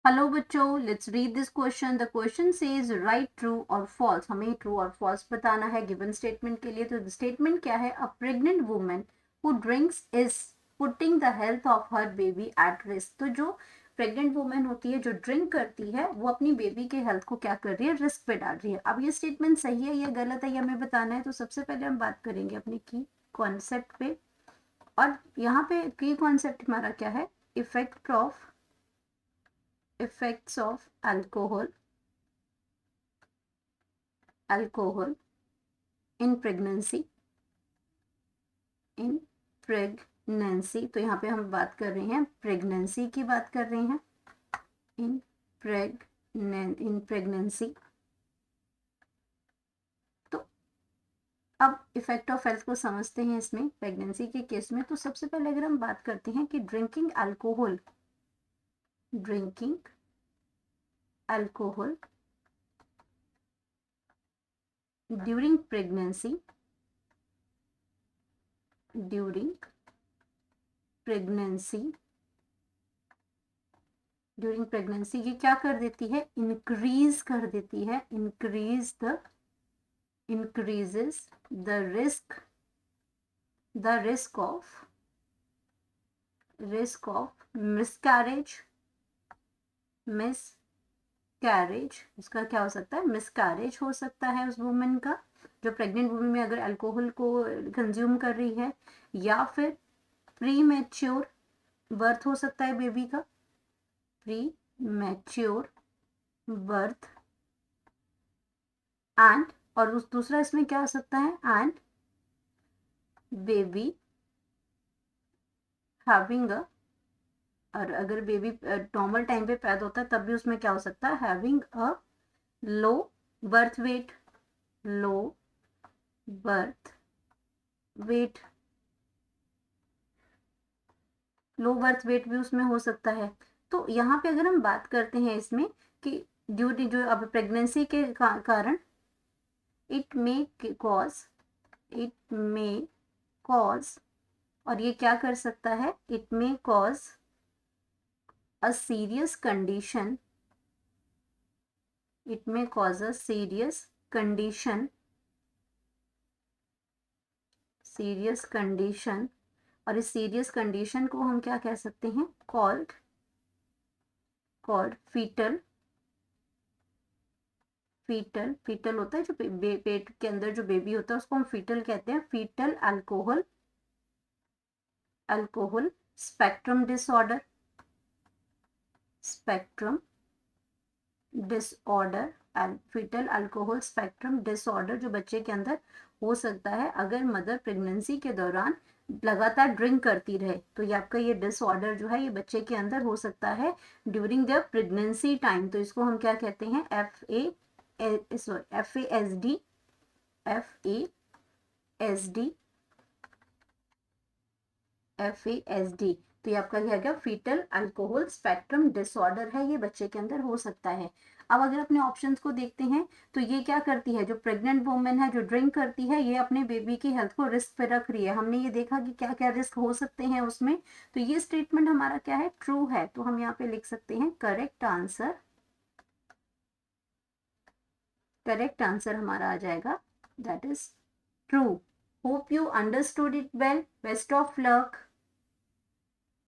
Hello बच्चों, let's read this question. The question says right true और false. हमें true और फॉल्स बताना है गिवन स्टेटमेंट के लिए। तो स्टेटमेंट क्या है? अ pregnant woman who drinks is putting the health of her baby at risk. तो जो प्रेग्नेंट वुमेन होती है, जो ड्रिंक करती है, वो अपनी बेबी के हेल्थ को क्या कर रही है? रिस्क पे डाल रही है। अब ये स्टेटमेंट सही है या गलत है, ये हमें बताना है। तो सबसे पहले हम बात करेंगे अपने की कॉन्सेप्ट पे। और यहाँ पे की कॉन्सेप्ट हमारा क्या है? effects of alcohol in pregnancy। तो यहाँ पे हम बात कर रहे हैं प्रेगनेंसी की, बात कर रहे हैं इन प्रेगनेंसी। तो अब इफेक्ट ऑफ हेल्थ को समझते हैं इसमें प्रेगनेंसी के केस में। तो सबसे पहले अगर हम बात करते हैं कि drinking alcohol during pregnancy during pregnancy ये क्या कर देती है? इंक्रीज कर देती है, increases the risk of miscarriage। उसका क्या हो सकता है? मिसकैरेज हो सकता है उस वुमेन का, जो प्रेग्नेंट वुमेन में अगर अल्कोहल को कंज्यूम कर रही है। या फिर प्री मैच्योर बर्थ हो सकता है बेबी का, प्री मैच्योर बर्थ। एंड और उस दूसरा इसमें क्या हो सकता है? एंड बेबी हैविंग अ, और अगर बेबी नॉर्मल टाइम पे पैदा होता है तब भी उसमें क्या हो सकता है? Having a low birth weight, low birth weight low birth weight भी उसमें हो सकता है। तो यहाँ पे अगर हम बात करते हैं इसमें कि ड्यूटी जो अब प्रेगनेंसी के कारण इट मे कॉज, और ये क्या कर सकता है? It may cause a serious condition, serious condition. और इस सीरियस कंडीशन को हम क्या कह सकते हैं? कॉल्ड फीटल होता है जो पेट के अंदर जो बेबी होता है उसको हम फीटल कहते हैं। Fetal alcohol spectrum disorder, fetal alcohol spectrum disorder जो बच्चे के अंदर हो सकता है अगर मदर प्रेगनेंसी के दौरान लगातार ड्रिंक करती रहे। तो ये आपका ये डिसऑर्डर जो है ये बच्चे के अंदर हो सकता है ड्यूरिंग द प्रेगनेंसी टाइम। तो इसको हम क्या कहते हैं? FASD। तो ये आपका क्या गया? फीटल अल्कोहल स्पेक्ट्रम डिसऑर्डर है, ये बच्चे के अंदर हो सकता है। अब अगर अपने ऑप्शंस को देखते हैं तो ये क्या करती है? जो प्रेग्नेंट वुमेन है जो ड्रिंक करती है, ये अपने बेबी की हेल्थ को रिस्क पे रख रही है। हमने ये देखा कि क्या क्या रिस्क हो सकते हैं उसमें। तो ये स्टेटमेंट हमारा क्या है? ट्रू है। तो हम यहाँ पे लिख सकते हैं करेक्ट आंसर हमारा आ जाएगा, that is true. Hope you understood it well. Best of luck.